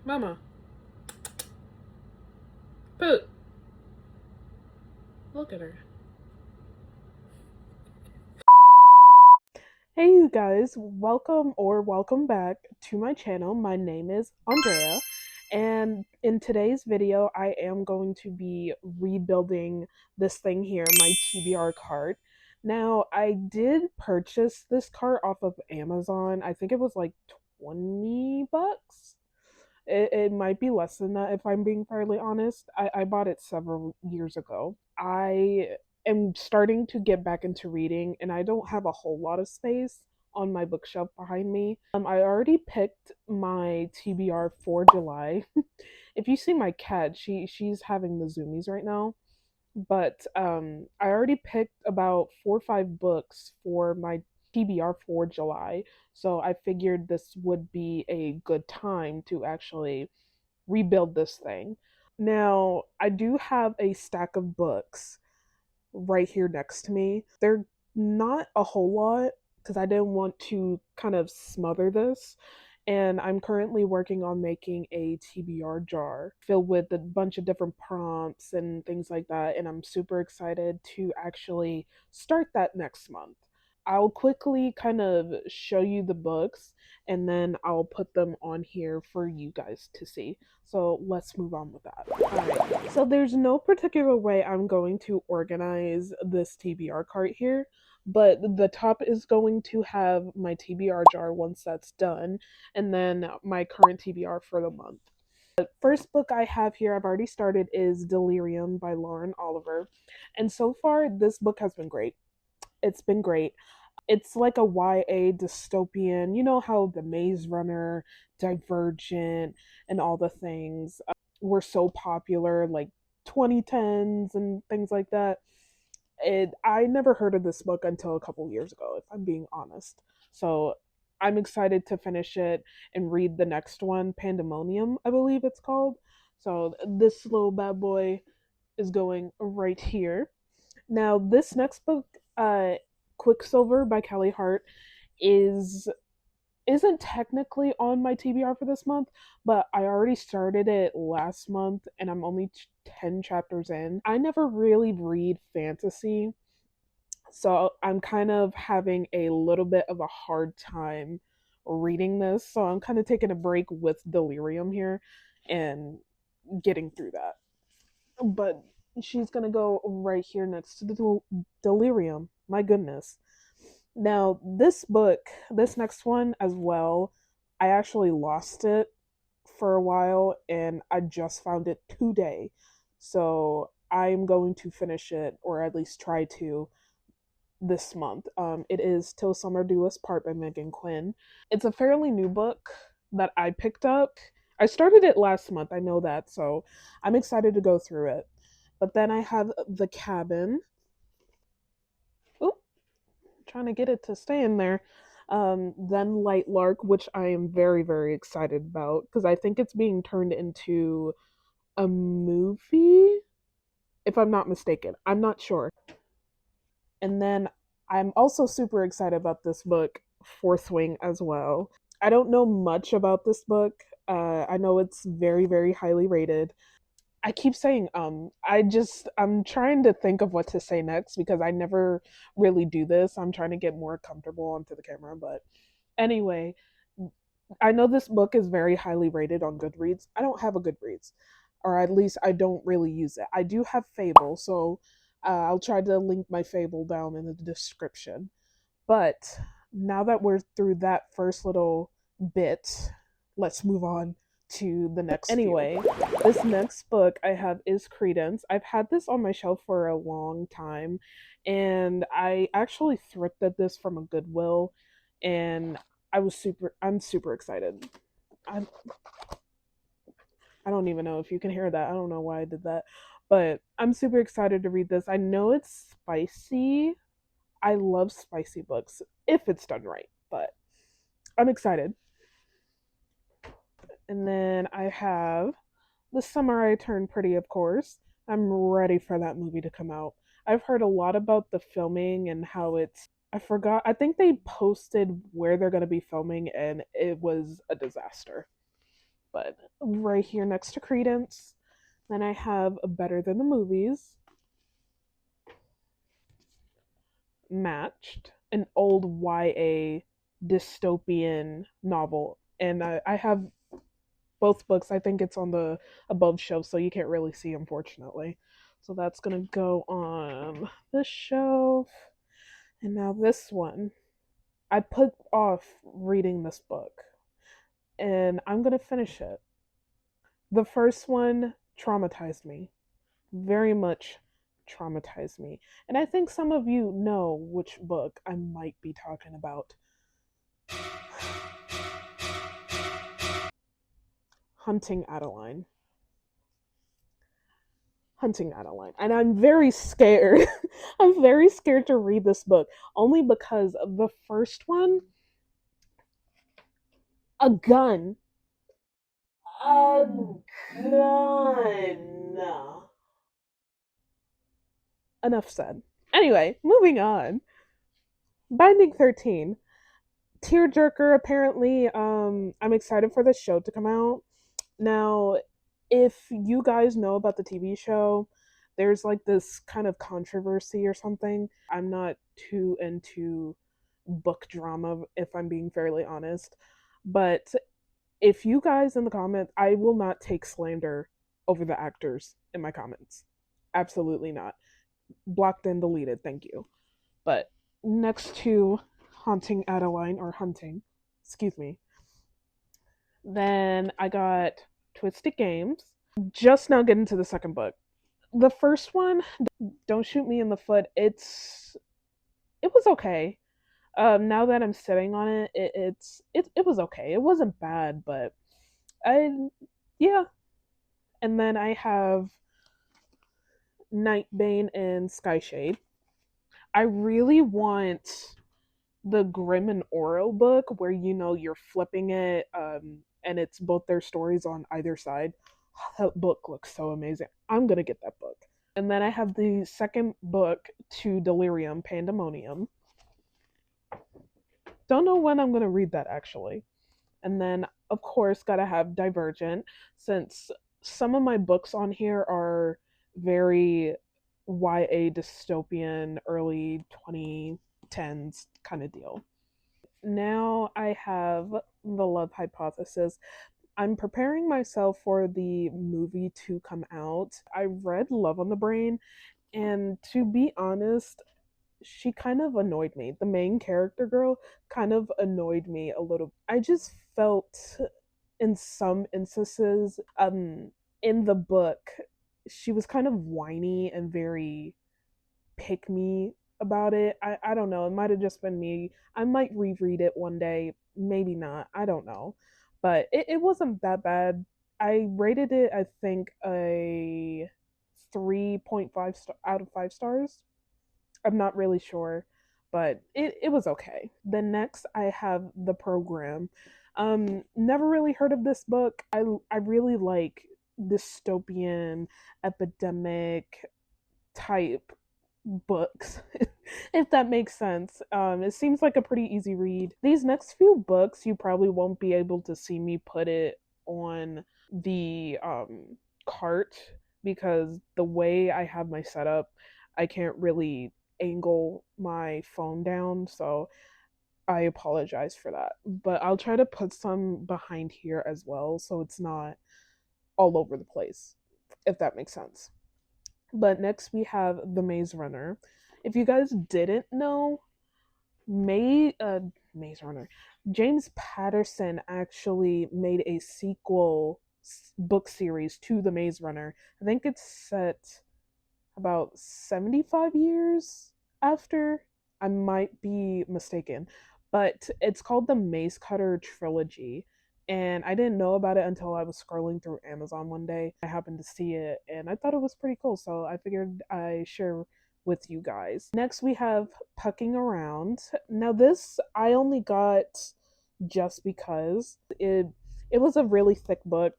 Mama, Poot, look at her. Hey you guys, welcome back to my channel. My name is Andrea, and in today's video I am going to be rebuilding this thing here, my TBR cart. Now, I did purchase this cart off of Amazon. I think it was like 20 bucks. It might be less than that if I'm being fairly honest. I bought it several years ago. I am starting to get back into reading, and I don't have a whole lot of space on my bookshelf behind me. I already picked my TBR for July. If you see my cat, she's having the zoomies right now. But I already picked about 4 or 5 books for my TBR for July. So I figured this would be a good time to actually rebuild this thing. Now, I do have a stack of books right here next to me. They're not a whole lot because I didn't want to kind of smother this. And I'm currently working on making a TBR jar filled with a bunch of different prompts and things like that. And I'm super excited to actually start that next month. I'll quickly kind of show you the books and then I'll put them on here for you guys to see. So let's move on with that. Alright, so there's no particular way I'm going to organize this TBR cart here, but the top is going to have my TBR jar once that's done, and then my current TBR for the month. The first book I have here, I've already started, is Delirium by Lauren Oliver, and so far this book has been great. It's been great. It's like a YA dystopian. You know how The Maze Runner, Divergent, and all the things were so popular, like 2010s and things like that. I never heard of this book until a couple years ago, if I'm being honest. So I'm excited to finish it and read the next one, Pandemonium, I believe it's called. So this little bad boy is going right here. Now, this next book, Quicksilver by Kelly Hart, is isn't technically on my TBR for this month, but I already started it last month and I'm only 10 chapters in. I never really read fantasy, so I'm kind of having a little bit of a hard time reading this. So I'm kind of taking a break with Delirium here and getting through that. But she's gonna go right here next to the Delirium. My goodness. Now, this book, this next one as well, I actually lost it for a while and I just found it today. So I'm going to finish it, or at least try to, this month. It is Till Summer Do Us Part by Megan Quinn. It's a fairly new book that I picked up. I started it last month, I know that, so I'm excited to go through it. But then I have The Cabin. Oop, trying to get it to stay in there. Then Light Lark, which I am very, very excited about because I think it's being turned into a movie, if I'm not mistaken. I'm not sure. And then I'm also super excited about this book, Fourth Wing, as well. I don't know much about this book. I know it's very, very highly rated. I keep saying I'm trying to think of what to say next because I never really do this. I'm trying to get more comfortable onto the camera, but anyway, I know this book is very highly rated on Goodreads. I don't have a Goodreads, or at least I don't really use it. I do have Fable, so I'll try to link my Fable down in the description. But now that we're through that first little bit, let's move on to the next. Anyway, this next book I have is Credence. I've had this on my shelf for a long time, and I actually thrifted this from a Goodwill, and I'm super excited. I'm, I don't even know if you can hear that. I don't know why I did that, but I'm super excited to read this. I know it's spicy. I love spicy books if it's done right, but I'm excited. And then I have The Summer I Turned Pretty, of course. I'm ready for that movie to come out. I've heard a lot about the filming and how I forgot. I think they posted where they're going to be filming and it was a disaster. But right here next to Credence, then I have Better Than the Movies, Matched, an old YA dystopian novel. And I have both books. I think it's on the above shelf, so you can't really see, unfortunately. So that's gonna go on this shelf. And now this one. I put off reading this book, and I'm gonna finish it. The first one traumatized me, very much traumatized me. And I think some of you know which book I might be talking about. Hunting Adeline. Hunting Adeline. And I'm very scared. I'm very scared to read this book, only because of the first one, a gun. A gun. Enough said. Anyway, moving on. Binding 13. Tearjerker, apparently. I'm excited for this show to come out. Now, if you guys know about the TV show, there's like this kind of controversy or something. I'm not too into book drama, if I'm being fairly honest. But if you guys in the comments, I will not take slander over the actors in my comments. Absolutely not. Blocked and deleted, thank you. But next to Haunting Adeline, or Hunting, excuse me, then I got Twisted Games. Just now getting to the second book. The first one, Don't Shoot Me in the Foot, it was okay. Now that I'm sitting on it, it was okay. It wasn't bad, but I yeah. And then I have Nightbane and Skyshade. I really want the Grimm and Oro book where you're flipping it, and it's both their stories on either side. That book looks so amazing. I'm gonna get that book. And then I have the second book to Delirium Pandemonium. Don't know when I'm gonna read that actually. And then of course gotta have Divergent, since some of my books on here are very YA dystopian, early 2010s kind of deal. Now I have The Love Hypothesis. I'm preparing myself for the movie to come out. I read Love on the Brain, and to be honest, she kind of annoyed me. The main character girl kind of annoyed me a little. I just felt in some instances, in the book, she was kind of whiny and very pick me about it. I don't know. It might have just been me. I might reread it one day. Maybe not. I don't know. But it wasn't that bad. I rated it, I think, a 3.5 out of 5 stars. I'm not really sure, but it was okay. Then next, I have The Program. Never really heard of this book. I really like dystopian, epidemic type books, if that makes sense. It seems like a pretty easy read. These next few books, you probably won't be able to see me put it on the cart because the way I have my setup, I can't really angle my phone down, so I apologize for that. But I'll try to put some behind here as well so it's not all over the place, if that makes sense. But next we have The Maze Runner. If you guys didn't know, Maze Runner, James Patterson actually made a sequel book series to The Maze Runner. I think it's set about 75 years after. I might be mistaken, but it's called the Maze Cutter Trilogy. And I didn't know about it until I was scrolling through Amazon one day. I happened to see it and I thought it was pretty cool, so I figured I share with you guys. Next we have Pucking Around. Now this I only got just because it was a really thick book,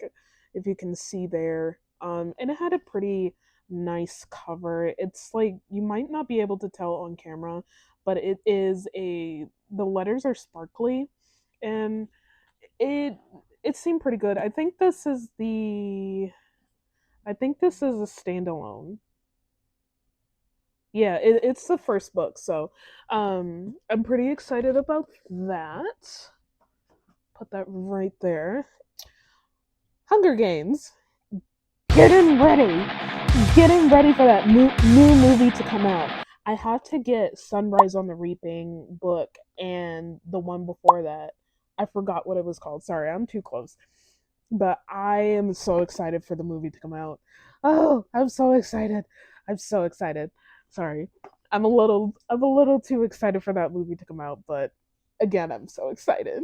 if you can see there. And it had a pretty nice cover. It's like you might not be able to tell on camera, but it is the letters are sparkly, and it it seemed pretty good. I think this is a standalone. Yeah, it's the first book, so I'm pretty excited about that. Put that right there. Hunger Games. Getting ready. Getting ready for that new movie to come out. I had to get Sunrise on the Reaping book and the one before that. I forgot what it was called. Sorry, I'm too close. But I am so excited for the movie to come out. Oh, I'm so excited. I'm so excited. Sorry. I'm a little too excited for that movie to come out, but again, I'm so excited.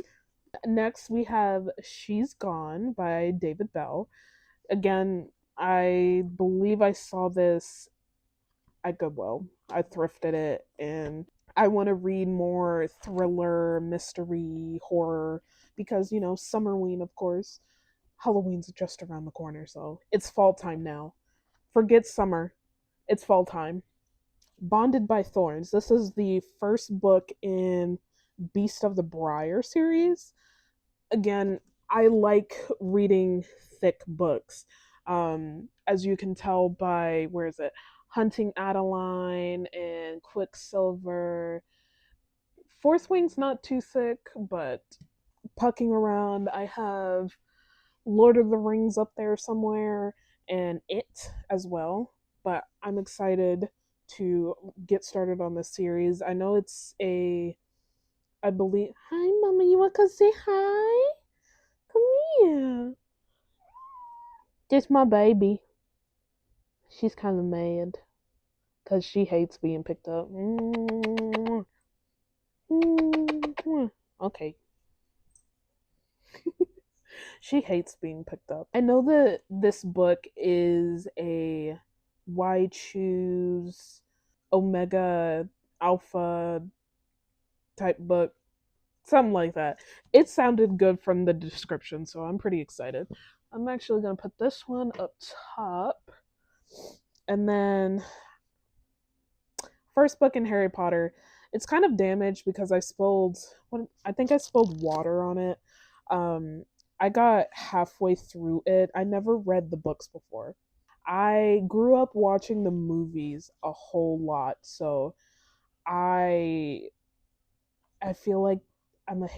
Next, we have She's Gone by David Bell. Again, I believe I saw this at Goodwill. I thrifted it, and I want to read more thriller, mystery, horror because, Summerween, of course. Halloween's just around the corner, so it's fall time now. Forget summer. It's fall time. Bonded by Thorns. This is the first book in Beast of the Briar series. Again, I like reading thick books. As you can tell by, where is it? Hunting Adeline and Quicksilver. Fourth Wing's not too thick, but pucking around. I have Lord of the Rings up there somewhere and It as well. But I'm excited to get started on this series. I know I believe. Hi, Mama. You want to say hi? Come here. It's my baby. She's kind of mad because she hates being picked up. Okay. She hates being picked up. I know that this book is a why choose Omega Alpha type book, something like that. It sounded good from the description, so I'm pretty excited. I'm actually going to put this one up top. And then first book in Harry Potter. It's kind of damaged because I think I spilled water on it. Um I got halfway through it. I never read the books before. I grew up watching the movies a whole lot, so I I feel like I'm a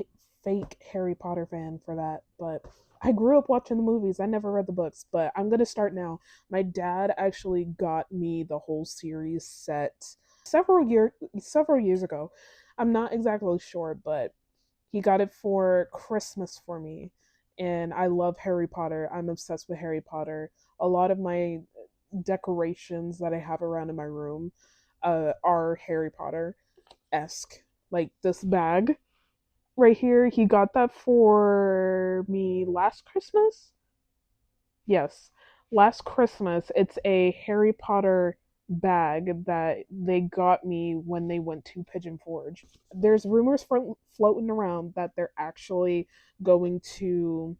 fake Harry Potter fan for that, but I grew up watching the movies. I never read the books, but I'm going to start now. My dad actually got me the whole series set several years ago. I'm not exactly sure, but he got it for Christmas for me. And I love Harry Potter. I'm obsessed with Harry Potter. A lot of my decorations that I have around in my room are Harry Potter esque. Like this bag right here, he got that for me last Christmas. Yes, last Christmas. It's a Harry Potter bag that they got me when they went to Pigeon Forge. There's rumors floating around that they're actually going to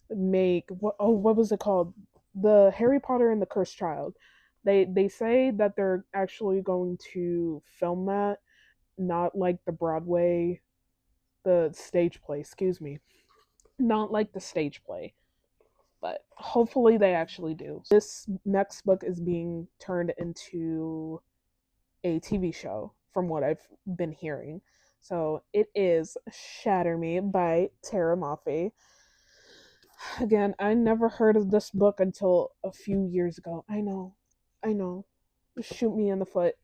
make what was it called? The Harry Potter and the Cursed Child. They say that they're actually going to film that, not like the stage play, excuse me. Not like the stage play, but hopefully they actually do. This next book is being turned into a TV show, from what I've been hearing. So it is Shatter Me by Tara Maffei. Again, I never heard of this book until a few years ago. I know. Shoot me in the foot.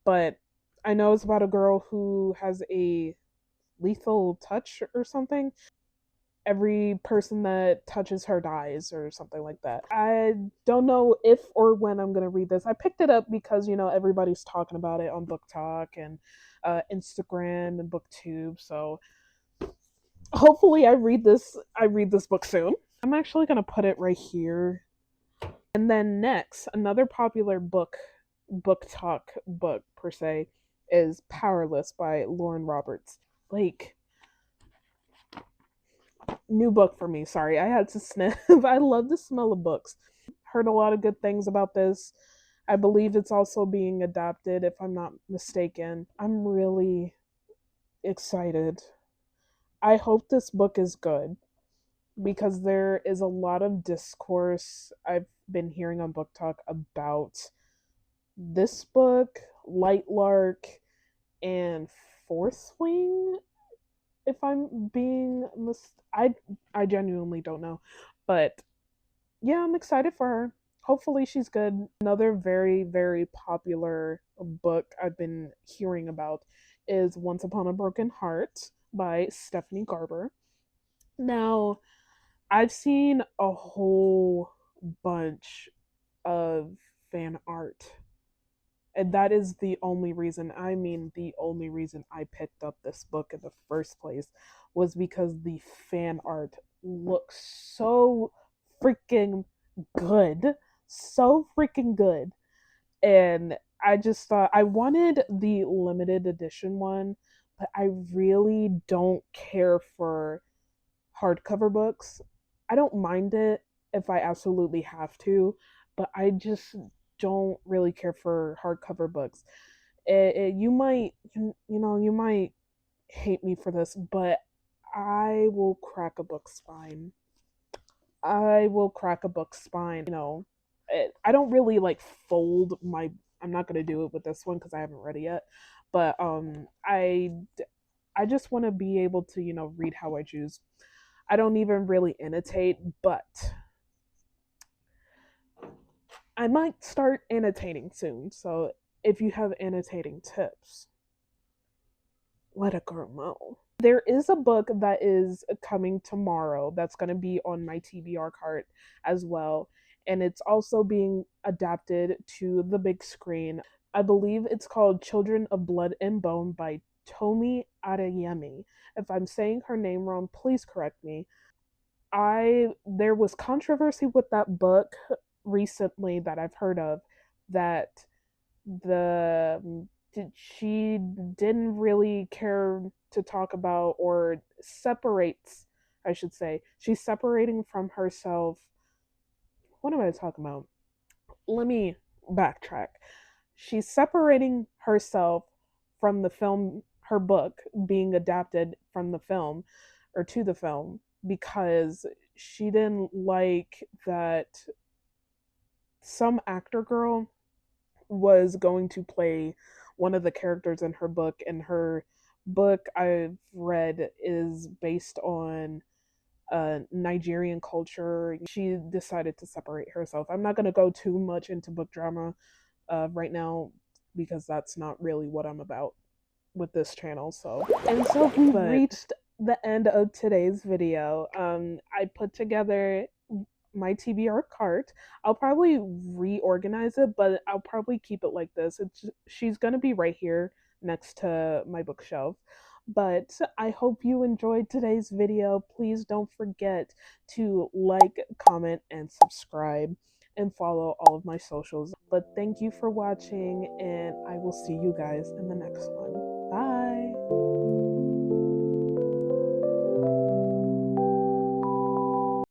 But I know it's about a girl who has a lethal touch or something. Every person that touches her dies or something like that. I don't know if or when I'm going to read this. I picked it up because, everybody's talking about it on Book Talk and Instagram and Booktube. So hopefully I read this book soon. I'm actually going to put it right here. And then next, another popular book talk book per se, is Powerless by Lauren Roberts. Like, new book for me. Sorry, I had to sniff. I love the smell of books. Heard a lot of good things about this. I believe it's also being adapted, if I'm not mistaken. I'm really excited. I hope this book is good. because there is a lot of discourse I've been hearing on Book Talk about this book, Light Lark, and Fourth Wing. If I'm being I genuinely don't know, but yeah, I'm excited for her. Hopefully she's good. Another very, very popular book I've been hearing about is Once Upon a Broken Heart by Stephanie Garber. Now, I've seen a whole bunch of fan art. And that is the only reason, I mean, the only reason I picked up this book in the first place was because the fan art looks so freaking good. So freaking good. And I just thought I wanted the limited edition one, but I really don't care for hardcover books. I don't mind it if I absolutely have to, but I just don't really care for hardcover books. You might, you might hate me for this, but I will crack a book spine. I will crack a book spine. I don't really like fold my. I'm not gonna do it with this one because I haven't read it yet, but I just want to be able to read how I choose. I don't even really annotate, but I might start annotating soon. So if you have annotating tips, let a girl know. There is a book that is coming tomorrow that's going to be on my TBR cart as well. And it's also being adapted to the big screen. I believe it's called Children of Blood and Bone by Tomi Adeyemi. If I'm saying her name wrong, please correct me. I There was controversy with that book recently that I've heard of, that the she didn't really care to talk about, or separates, I should say. She's separating from herself. What am I talking about? Let me backtrack. She's separating herself from the film, her book being adapted from the film or to the film, because she didn't like that some actor girl was going to play one of the characters in her book. And her book, I've read, is based on Nigerian culture. She decided to separate herself. I'm not going to go too much into book drama right now because that's not really what I'm about with this channel. So we've reached the end of today's video. I put together my TBR cart. I'll probably reorganize it, but I'll probably keep it like this. She's gonna be right here next to my bookshelf. But I hope you enjoyed today's video. Please don't forget to like, comment, and subscribe, and follow all of my socials. But thank you for watching, and I will see you guys in the next one.